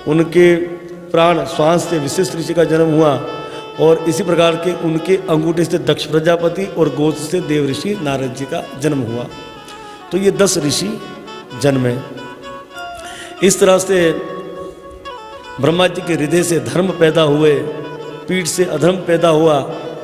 उनके प्राण श्वास से वशिष्ठ ऋषि का जन्म हुआ, और इसी प्रकार के उनके अंगूठे से दक्ष प्रजापति और गोद से देव ऋषि नारद जी का जन्म हुआ। तो ये 10 ऋषि जन्मे। इस तरह से ब्रह्मा जी के हृदय से धर्म पैदा हुए, पीठ से अधर्म पैदा हुआ,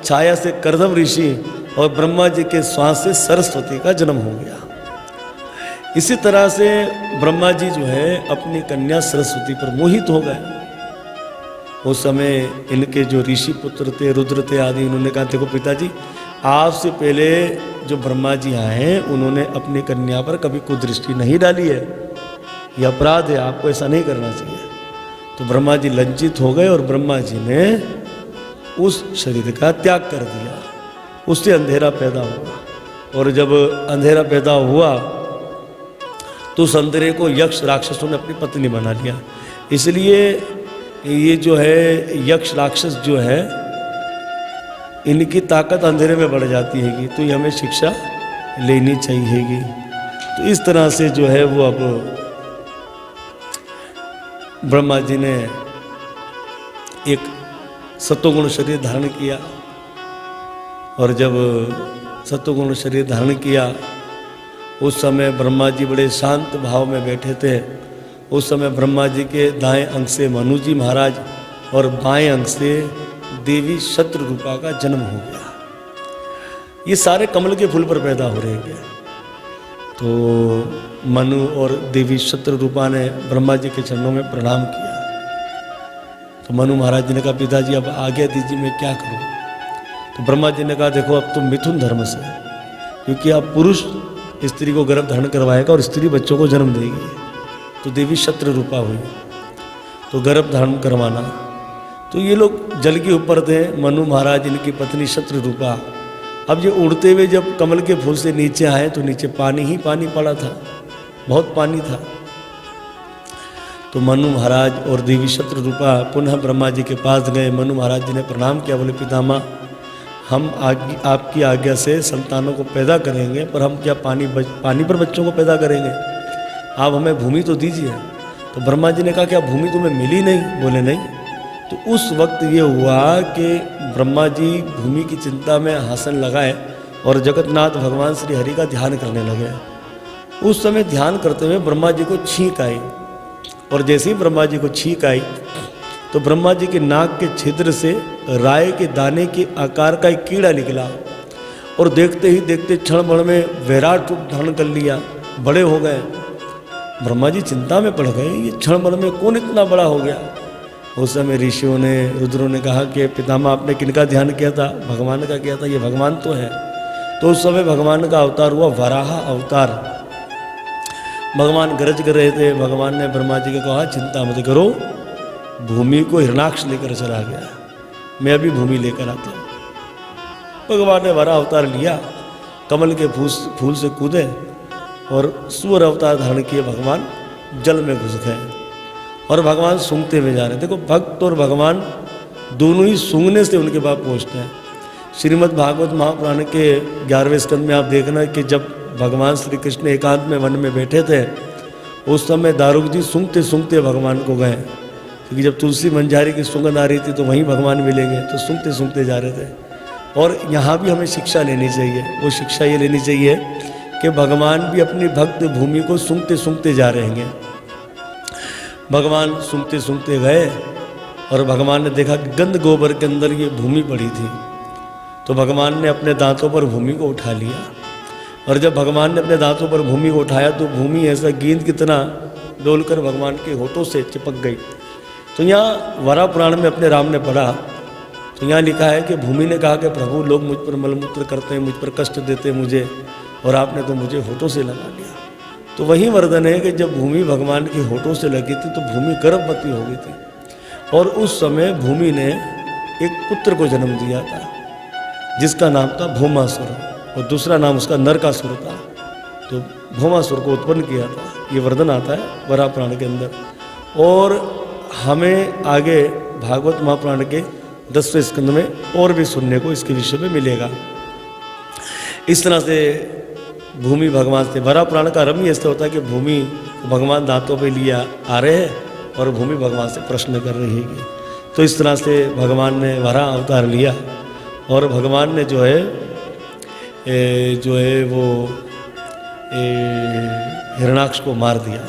छाया से करदम ऋषि और ब्रह्मा जी के श्वास से सरस्वती का जन्म हो गया। इसी तरह से ब्रह्मा जी जो है अपनी कन्या सरस्वती पर मोहित हो गए। उस समय इनके जो ऋषि पुत्र थे, रुद्र थे आदि, उन्होंने कहा देखो पिताजी, आपसे पहले जो ब्रह्मा जी आए हैं उन्होंने अपनी कन्या पर कभी कुदृष्टि नहीं डाली है, यह अपराध है, आपको ऐसा नहीं करना चाहिए। तो ब्रह्मा जी लज्जित हो गए और ब्रह्मा जी ने उस शरीर का त्याग कर दिया। उससे अंधेरा पैदा हुआ, और जब अंधेरा पैदा हुआ तो उस अंधेरे को यक्ष राक्षसों ने अपनी पत्नी बना लिया। इसलिए ये जो है यक्ष राक्षस जो है इनकी ताकत अंधेरे में बढ़ जाती हैगी, तो ये हमें शिक्षा लेनी चाहिएगी। तो इस तरह से जो है वो अब ब्रह्मा जी ने एक सत्वगुण शरीर धारण किया, और जब सत्वगुण शरीर धारण किया उस समय ब्रह्मा जी बड़े शांत भाव में बैठे थे। उस समय ब्रह्मा जी के दाएं अंग से मनु जी महाराज और बाएं अंग से देवी शत्रुरूपा का जन्म हो गया। ये सारे कमल के फूल पर पैदा हो रहे हैं। तो मनु और देवी शत्रुरूपा ने ब्रह्मा जी के चरणों में प्रणाम किया। तो मनु महाराज जी ने कहा पिताजी अब आज्ञा दीजिए, मैं क्या करूं? तो ब्रह्मा जी ने कहा देखो अब तुम मिथुन धर्म से, क्योंकि अब पुरुष स्त्री को गर्भ धारण करवाएगा और स्त्री बच्चों को जन्म देगी। तो देवी शत्रुरूपा हुई, तो गर्भ धारण करवाना। तो ये लोग जल के ऊपर थे, मनु महाराज इनकी पत्नी शत्रुरूपा। अब ये उड़ते हुए जब कमल के फूल से नीचे आए तो नीचे पानी ही पानी पड़ा था, बहुत पानी था। तो मनु महाराज और देवी शत्रुरूपा पुनः ब्रह्मा जी के पास गए। मनु महाराज जी ने प्रणाम किया, बोले पितामह हम आपकी आज्ञा से संतानों को पैदा करेंगे, पर हम क्या पानी पर बच्चों को पैदा करेंगे? आप हमें भूमि तो दीजिए। तो ब्रह्मा जी ने कहा क्या भूमि तुम्हें मिली नहीं? बोले नहीं। तो उस वक्त ये हुआ कि ब्रह्मा जी भूमि की चिंता में आसन लगाए और जगन्नाथ भगवान श्री हरि का ध्यान करने लगे। उस समय ध्यान करते हुए ब्रह्मा जी को छींक आई, और जैसे ही ब्रह्मा जी को छींक आई तो ब्रह्मा जी के नाक के छिद्र से राय के दाने के आकार का एक कीड़ा निकला, और देखते ही देखते क्षण भर में विराट रूप धारण कर लिया, बड़े हो गए। ब्रह्मा जी चिंता में पड़ गए, ये क्षण भर में कौन इतना बड़ा हो गया? उस समय ऋषियों ने, रुद्रों ने कहा कि पितामह आपने किनका ध्यान किया था? भगवान का किया था, ये भगवान तो है। तो उस समय भगवान का अवतार हुआ वराह अवतार। भगवान गरज कर रहे थे। भगवान ने ब्रह्मा जी को कहा चिंता मत करो, भूमि को हिरणाक्ष लेकर चला गया, मैं अभी भूमि लेकर आता हूँ। भगवान ने वराह अवतार लिया, कमल के फूल से कूदे और सूअर अवतार धारण किए। भगवान जल में घुस गए और भगवान सूंघते हुए जा रहे। देखो भक्त और भगवान दोनों ही सूंघने से उनके पास पहुँचते हैं। श्रीमद् भागवत महापुराण के 11वें स्कंद में आप देखना कि जब भगवान श्री कृष्ण एकांत में वन में बैठे थे उस समय दारुक जी सूंघते सूंघते भगवान को गए, क्योंकि जब तुलसी मंजारी की सुगंध आ रही थी तो वहीं भगवान मिलेंगे, तो सूंघते सूंघते जा रहे थे। और यहाँ भी हमें शिक्षा लेनी चाहिए। वो शिक्षा ये लेनी चाहिए कि भगवान भी अपनी भक्त भूमि को सूंघते सूंघते जा रहे हैं। भगवान सूंघते सूंघते गए और भगवान ने देखा कि गंध गोबर के अंदर ये भूमि पड़ी थी। तो भगवान ने अपने दांतों पर भूमि को उठा लिया, और जब भगवान ने अपने दांतों पर भूमि को उठाया तो भूमि ऐसा गेंद की तरह डोलकर भगवान के होठों से चिपक गई। तो यहाँ वरा पुराण में अपने राम ने पढ़ा, तो यहाँ लिखा है कि भूमि ने कहा कि प्रभु लोग मुझ पर मलमूत्र करते हैं, मुझ पर कष्ट देते हैं मुझे, और आपने तो मुझे होठों से लगा लिया। तो वही वर्णन है कि जब भूमि भगवान के होठों से लगी थी तो भूमि गर्भवती हो गई थी, और उस समय भूमि ने एक पुत्र को जन्म दिया था जिसका नाम था भौमासुर, और दूसरा नाम उसका नरकासुर था। तो भौमासुर को उत्पन्न किया था, ये वर्णन आता है वरा पुराण के अंदर। और हमें आगे भागवत महापुराण के 10वें स्कंद में और भी सुनने को इसके विषय में मिलेगा। इस तरह से भूमि भगवान से, वरा पुराण का आरंभ ऐसा होता है कि भूमि भगवान दांतों पे लिए आ रहे हैं और भूमि भगवान से प्रश्न कर रही है। तो इस तरह से भगवान ने वराह अवतार लिया और भगवान ने जो है वो हिरणाक्ष को मार दिया।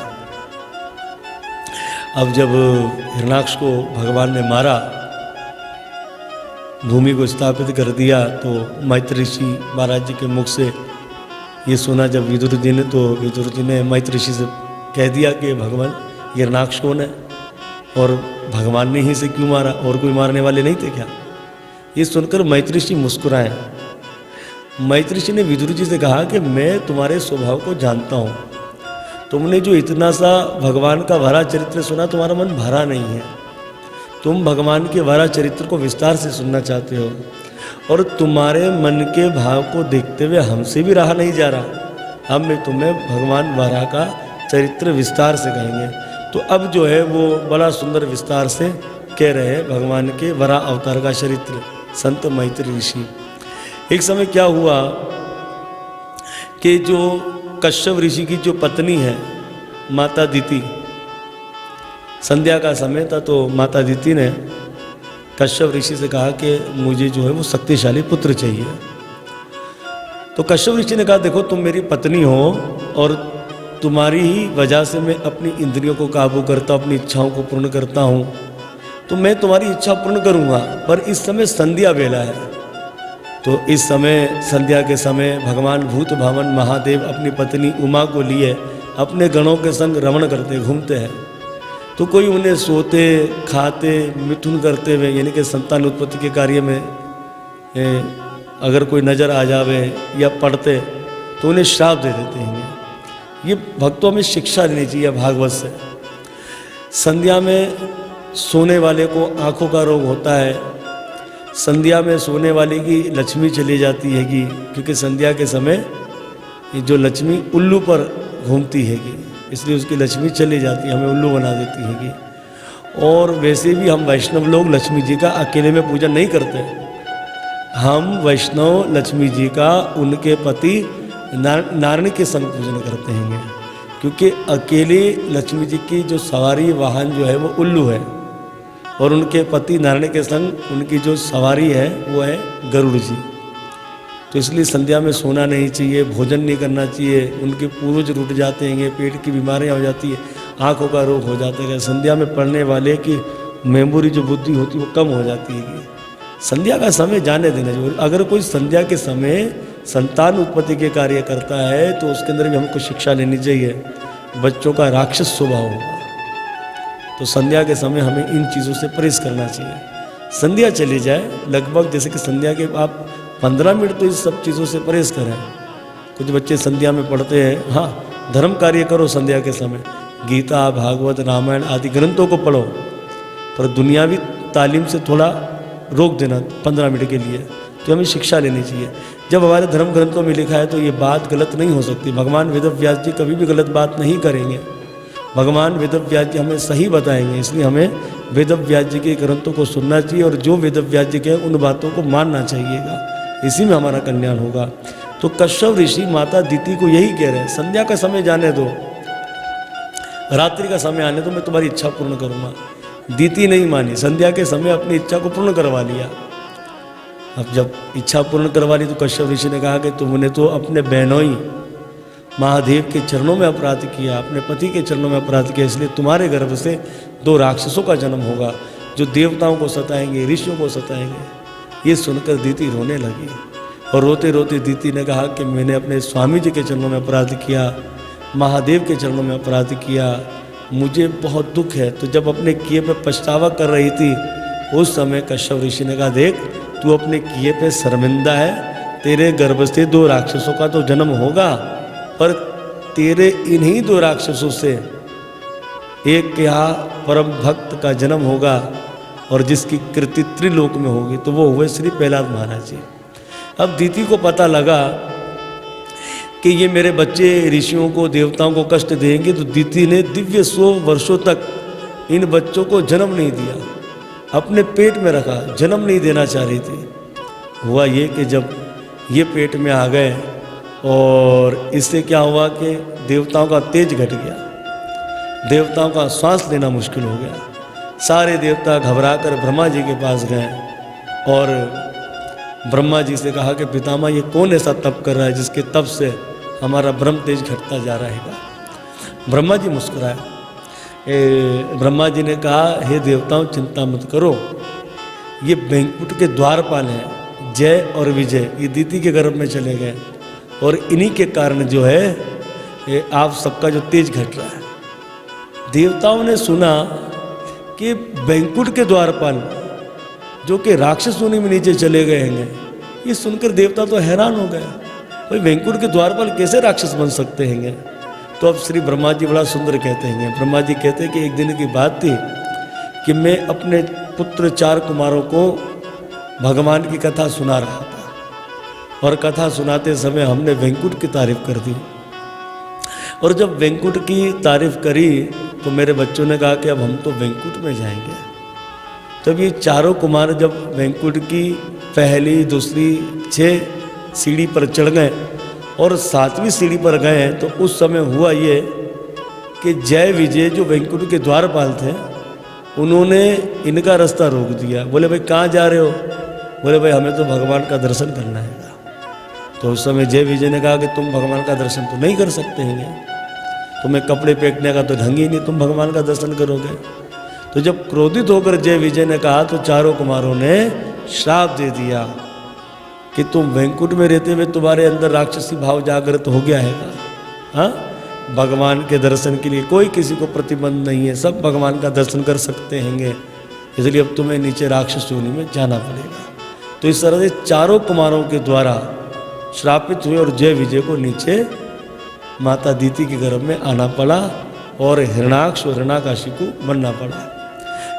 अब जब हिरणाक्ष को भगवान ने मारा, भूमि को स्थापित कर दिया, तो मैत्र ऋषि महाराज जी के मुख से ये सुना जब विदुर जी ने, तो विदुर जी ने मैत्र ऋषि से कह दिया कि भगवान हिरणाक्ष कौन है और भगवान ने ही से क्यों मारा, और कोई मारने वाले नहीं थे क्या। ये सुनकर मैत्र ऋषि मुस्कुराए। मैत्र ऋषि ने विदुर जी से कहा कि मैं तुम्हारे स्वभाव को जानता हूँ, तुमने जो इतना सा भगवान का भरा चरित्र सुना, तुम्हारा मन भरा नहीं है। तुम भगवान के भरा चरित्र को विस्तार से सुनना चाहते हो और तुम्हारे मन के भाव को देखते हुए हमसे भी रहा नहीं जा रहा। अब मैं तुम्हें भगवान वराह का चरित्र विस्तार से कहेंगे। तो अब जो है वो बड़ा सुंदर विस्तार से कह रहे हैं भगवान के वराह अवतार का चरित्र संत मैत्री ऋषि। एक समय क्या हुआ कि जो कश्यप ऋषि की जो पत्नी है माता दीति, संध्या का समय था, तो माता दीति ने कश्यप ऋषि से कहा कि मुझे जो है वो शक्तिशाली पुत्र चाहिए। तो कश्यप ऋषि ने कहा देखो तुम मेरी पत्नी हो और तुम्हारी ही वजह से मैं अपनी इंद्रियों को काबू करता हूँ, अपनी इच्छाओं को पूर्ण करता हूँ, तो मैं तुम्हारी इच्छा पूर्ण करूँगा, पर इस समय संध्या बेला है। तो इस समय संध्या के समय भगवान भूत भावन महादेव अपनी पत्नी उमा को लिए अपने गणों के संग रमण करते घूमते हैं। तो कोई उन्हें सोते खाते मिथुन करते हुए यानी कि संतान उत्पत्ति के कार्य में अगर कोई नज़र आ जावे या पढ़ते तो उन्हें श्राप दे देते हैं। ये भक्तों में शिक्षा लेनी चाहिए भागवत से। संध्या में सोने वाले को आँखों का रोग होता है, संध्या में सोने वाले की लक्ष्मी चली जाती हैगी, क्योंकि संध्या के समय जो लक्ष्मी उल्लू पर घूमती हैगी इसलिए उसकी लक्ष्मी चली जाती है, हमें उल्लू बना देती हैगी। और वैसे भी हम वैष्णव लोग लक्ष्मी जी का अकेले में पूजन नहीं करते, हम वैष्णव लक्ष्मी जी का उनके पति नारायण के संग पूजन करते हैं, क्योंकि अकेले लक्ष्मी जी की जो सवारी वाहन जो है वो उल्लू है और उनके पति नारायण के संग उनकी जो सवारी है वो है गरुड़ जी। तो इसलिए संध्या में सोना नहीं चाहिए, भोजन नहीं करना चाहिए, उनके पूर्वज रुट जाते हैं, पेट की बीमारियां हो जाती है, आँखों का रोग हो जाता है। संध्या में पढ़ने वाले की मेमोरी जो बुद्धि होती है वो कम हो जाती है। संध्या का समय जाने देना चाहिए। अगर कोई संध्या के समय संतान उत्पत्ति के कार्य करता है तो उसके अंदर भी हमको शिक्षा लेनी चाहिए। बच्चों का राक्षस स्वभाव होगा, तो संध्या के समय हमें इन चीज़ों से परहेज करना चाहिए। संध्या चली जाए लगभग जैसे कि संध्या के आप 15 मिनट तो इस सब चीज़ों से परहेज करें। कुछ बच्चे संध्या में पढ़ते हैं, हाँ धर्म कार्य करो संध्या के समय, गीता भागवत रामायण आदि ग्रंथों को पढ़ो, पर दुनियावी तालीम से थोड़ा रोक देना 15 मिनट के लिए। तो हमें शिक्षा लेनी चाहिए। जब हमारे धर्म ग्रंथों में लिखा है तो ये बात गलत नहीं हो सकती। भगवान वेदव्यास जी कभी भी गलत बात नहीं करेंगे, भगवान वेदव्यास जी हमें सही बताएंगे। इसलिए हमें वेदव्यास जी के ग्रंथों को सुनना चाहिए और जो वेदव्यास जी के उन बातों को मानना चाहिएगा, इसी में हमारा कल्याण होगा। तो कश्यप ऋषि माता दीति को यही कह रहे हैं, संध्या का समय जाने दो, रात्रि का समय आने दो, मैं तुम्हारी इच्छा पूर्ण करूँगा। दीति नहीं मानी, संध्या के समय अपनी इच्छा को पूर्ण करवा लिया। अब जब इच्छा पूर्ण करवा ली तो कश्यप ऋषि ने कहा कि तुमने तो अपने बहनोई महादेव के चरणों में अपराध किया, अपने पति के चरणों में अपराध किया, इसलिए तुम्हारे गर्भ से 2 राक्षसों का जन्म होगा जो देवताओं को सताएंगे, ऋषियों को सताएंगे। ये सुनकर दीति रोने लगी और रोते रोते दीति ने कहा कि मैंने अपने स्वामी जी के चरणों में अपराध किया, महादेव के चरणों में अपराध किया, मुझे बहुत दुख है। तो जब अपने किए पे पछतावा कर रही थी उस समय कश्यप ऋषि ने कहा देख तू अपने किए पे शर्मिंदा है, तेरे गर्भ से 2 राक्षसों का तो जन्म होगा, पर तेरे इन्हीं 2 राक्षसों से एक के यहाँ परम भक्त का जन्म होगा और जिसकी कृति त्रिलोक में होगी, तो वो हुए श्री प्रहलाद महाराज जी। अब दीति को पता लगा कि ये मेरे बच्चे ऋषियों को देवताओं को कष्ट देंगे, तो दीति ने दिव्य 100 वर्षों तक इन बच्चों को जन्म नहीं दिया, अपने पेट में रखा, जन्म नहीं देना चाह रही थी। हुआ ये कि जब ये पेट में आ गए और इससे क्या हुआ कि देवताओं का तेज घट गया। देवताओं का श्वास लेना मुश्किल हो गया। सारे देवता घबराकर ब्रह्मा जी के पास गए और ब्रह्मा जी से कहा कि पितामह ये कौन ऐसा तप कर रहा है जिसके तप से हमारा ब्रह्म तेज घटता जा रहेगा। ब्रह्मा जी मुस्कुराए। ब्रह्मा जी ने कहा, हे देवताओं चिंता मत करो, ये बैंकुट के द्वारपाल हैं जय और विजय, ये दीति के गर्भ में चले गए और इन्हीं के कारण जो है ये आप सबका जो तेज घट रहा है। देवताओं ने सुना कि बैंकुट के द्वारपाल जो कि राक्षस योनि में नीचे चले गए हैं, ये सुनकर देवता तो हैरान हो गए, भाई बैंकुट के द्वारपाल कैसे राक्षस बन सकते हैं। तो अब श्री ब्रह्मा जी बड़ा सुंदर कहते हैं। ब्रह्मा जी कहते हैं कि एक दिन की बात थी कि मैं अपने पुत्र 4 कुमारों को भगवान की कथा सुना रहा था और कथा सुनाते समय हमने बैंकुट की तारीफ कर दी और जब बैंकुट की तारीफ करी तो मेरे बच्चों ने कहा कि अब हम तो बैंकुट में जाएंगे। तब ये 4 कुमार जब बैंकुट की पहली दूसरी 6 सीढ़ी पर चढ़ गए और 7वीं सीढ़ी पर गए तो उस समय हुआ ये कि जय विजय जो बैंकुट के द्वारपाल थे उन्होंने इनका रास्ता रोक दिया। बोले भाई कहाँ जा रहे हो? बोले भाई हमें तो भगवान का दर्शन करना है। तो उस समय जय विजय ने कहा कि तुम भगवान का दर्शन तो नहीं कर सकते हैं, तुम्हें कपड़े फेंकने का तो ढंग ही नहीं, तुम भगवान का दर्शन करोगे। तो जब क्रोधित होकर जय विजय ने कहा तो 4 कुमारों ने श्राप दे दिया कि तुम बैंकुट में रहते हुए तुम्हारे अंदर राक्षसी भाव जागृत हो गया है। हाँ, भगवान के दर्शन के लिए कोई किसी को प्रतिबंध नहीं है, सब भगवान का दर्शन कर सकते हैं, इसलिए अब तुम्हें नीचे राक्षस योनि में जाना पड़ेगा। तो इस तरह से 4 कुमारों के द्वारा श्रापित हुए और जय विजय को नीचे माता दीति के गर्भ में आना पड़ा और हिरणाक्ष और हिरण्याकाशी को बनना पड़ा।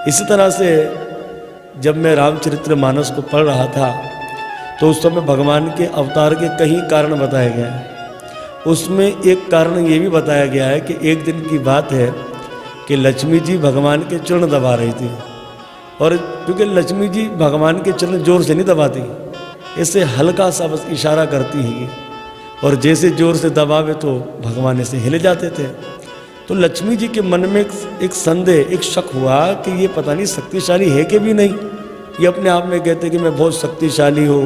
इसी तरह से जब मैं रामचरितमानस को पढ़ रहा था तो उस समय भगवान के अवतार के कई कारण बताए गए हैं। उसमें एक कारण ये भी बताया गया है कि एक दिन की बात है कि लक्ष्मी जी भगवान के चरण दबा रही थी और क्योंकि लक्ष्मी जी भगवान के चरण जोर से नहीं दबाती, ऐसे हल्का सा बस इशारा करती है और जैसे जोर से दबावे तो भगवान ऐसे हिले जाते थे। तो लक्ष्मी जी के मन में एक संदेह, एक शक हुआ कि ये पता नहीं शक्तिशाली है कि भी नहीं। ये अपने आप में कहते कि मैं बहुत शक्तिशाली हूँ,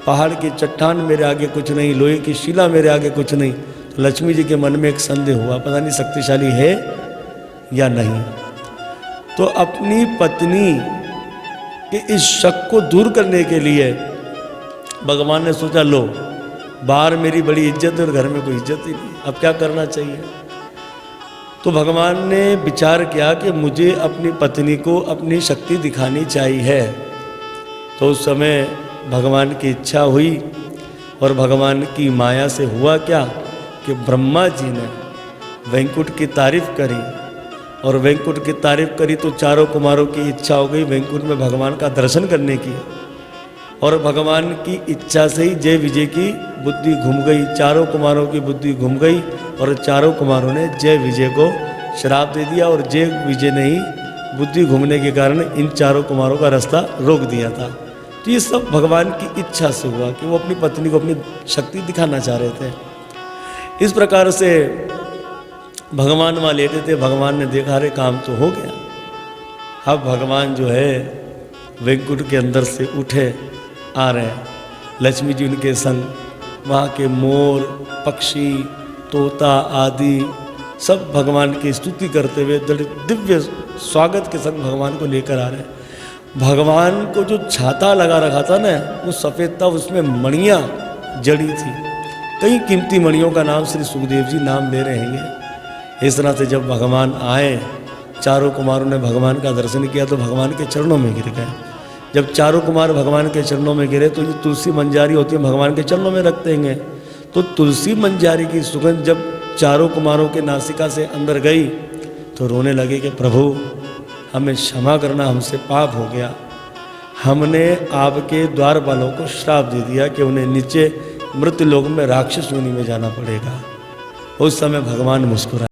पहाड़ की चट्टान मेरे आगे कुछ नहीं, लोहे की शिला मेरे आगे कुछ नहीं। तो लक्ष्मी जी के मन में एक संदेह हुआ, पता नहीं शक्तिशाली है या नहीं। तो अपनी पत्नी के इस शक को दूर करने के लिए भगवान ने सोचा, लो बाहर मेरी बड़ी इज्जत है और घर में कोई इज्जत ही नहीं, अब क्या करना चाहिए। तो भगवान ने विचार किया कि मुझे अपनी पत्नी को अपनी शक्ति दिखानी चाहिए। तो उस समय भगवान की इच्छा हुई और भगवान की माया से हुआ क्या कि ब्रह्मा जी ने बैंकुट की तारीफ करी और बैंकुट की तारीफ करी तो 4 कुमारों की इच्छा हो गई बैंकुट में भगवान का दर्शन करने की और भगवान की इच्छा से ही जय विजय की बुद्धि घूम गई, 4 कुमारों की बुद्धि घूम गई और 4 कुमारों ने जय विजय को श्राप दे दिया और जय विजय ने ही बुद्धि घूमने के कारण इन 4 कुमारों का रास्ता रोक दिया था। तो ये सब भगवान की इच्छा से हुआ कि वो अपनी पत्नी को अपनी शक्ति दिखाना चाह रहे थे। इस प्रकार से भगवान वहाँ लेटे थे, भगवान ने देखा अरे काम तो हो गया। अब भगवान जो है बैंकुट के अंदर से उठे आ रहे हैं, लक्ष्मी जी उनके संग, वहाँ के मोर पक्षी तोता आदि सब भगवान की स्तुति करते हुए दिव्य स्वागत के संग भगवान को लेकर आ रहे हैं। भगवान को जो छाता लगा रखा था ना वो सफ़ेद था, उसमें मणियाँ जड़ी थी, कई कीमती मणियों का नाम श्री सुखदेव जी नाम ले रहे हैं। इस तरह से जब भगवान आए 4 कुमारों ने भगवान का दर्शन किया तो भगवान के चरणों में गिर गए। जब 4 कुमार भगवान के चरणों में गिरे तो ये तुलसी मंजारी होती है भगवान के चरणों में रखते हैं, तो तुलसी मंजारी की सुगंध जब 4 कुमारों के नासिका से अंदर गई तो रोने लगे कि प्रभु हमें क्षमा करना, हमसे पाप हो गया, हमने आपके द्वारपालों को श्राप दे दिया कि उन्हें नीचे मृत्यु लोक में राक्षस योनि में जाना पड़ेगा। उस समय भगवान मुस्कुराए।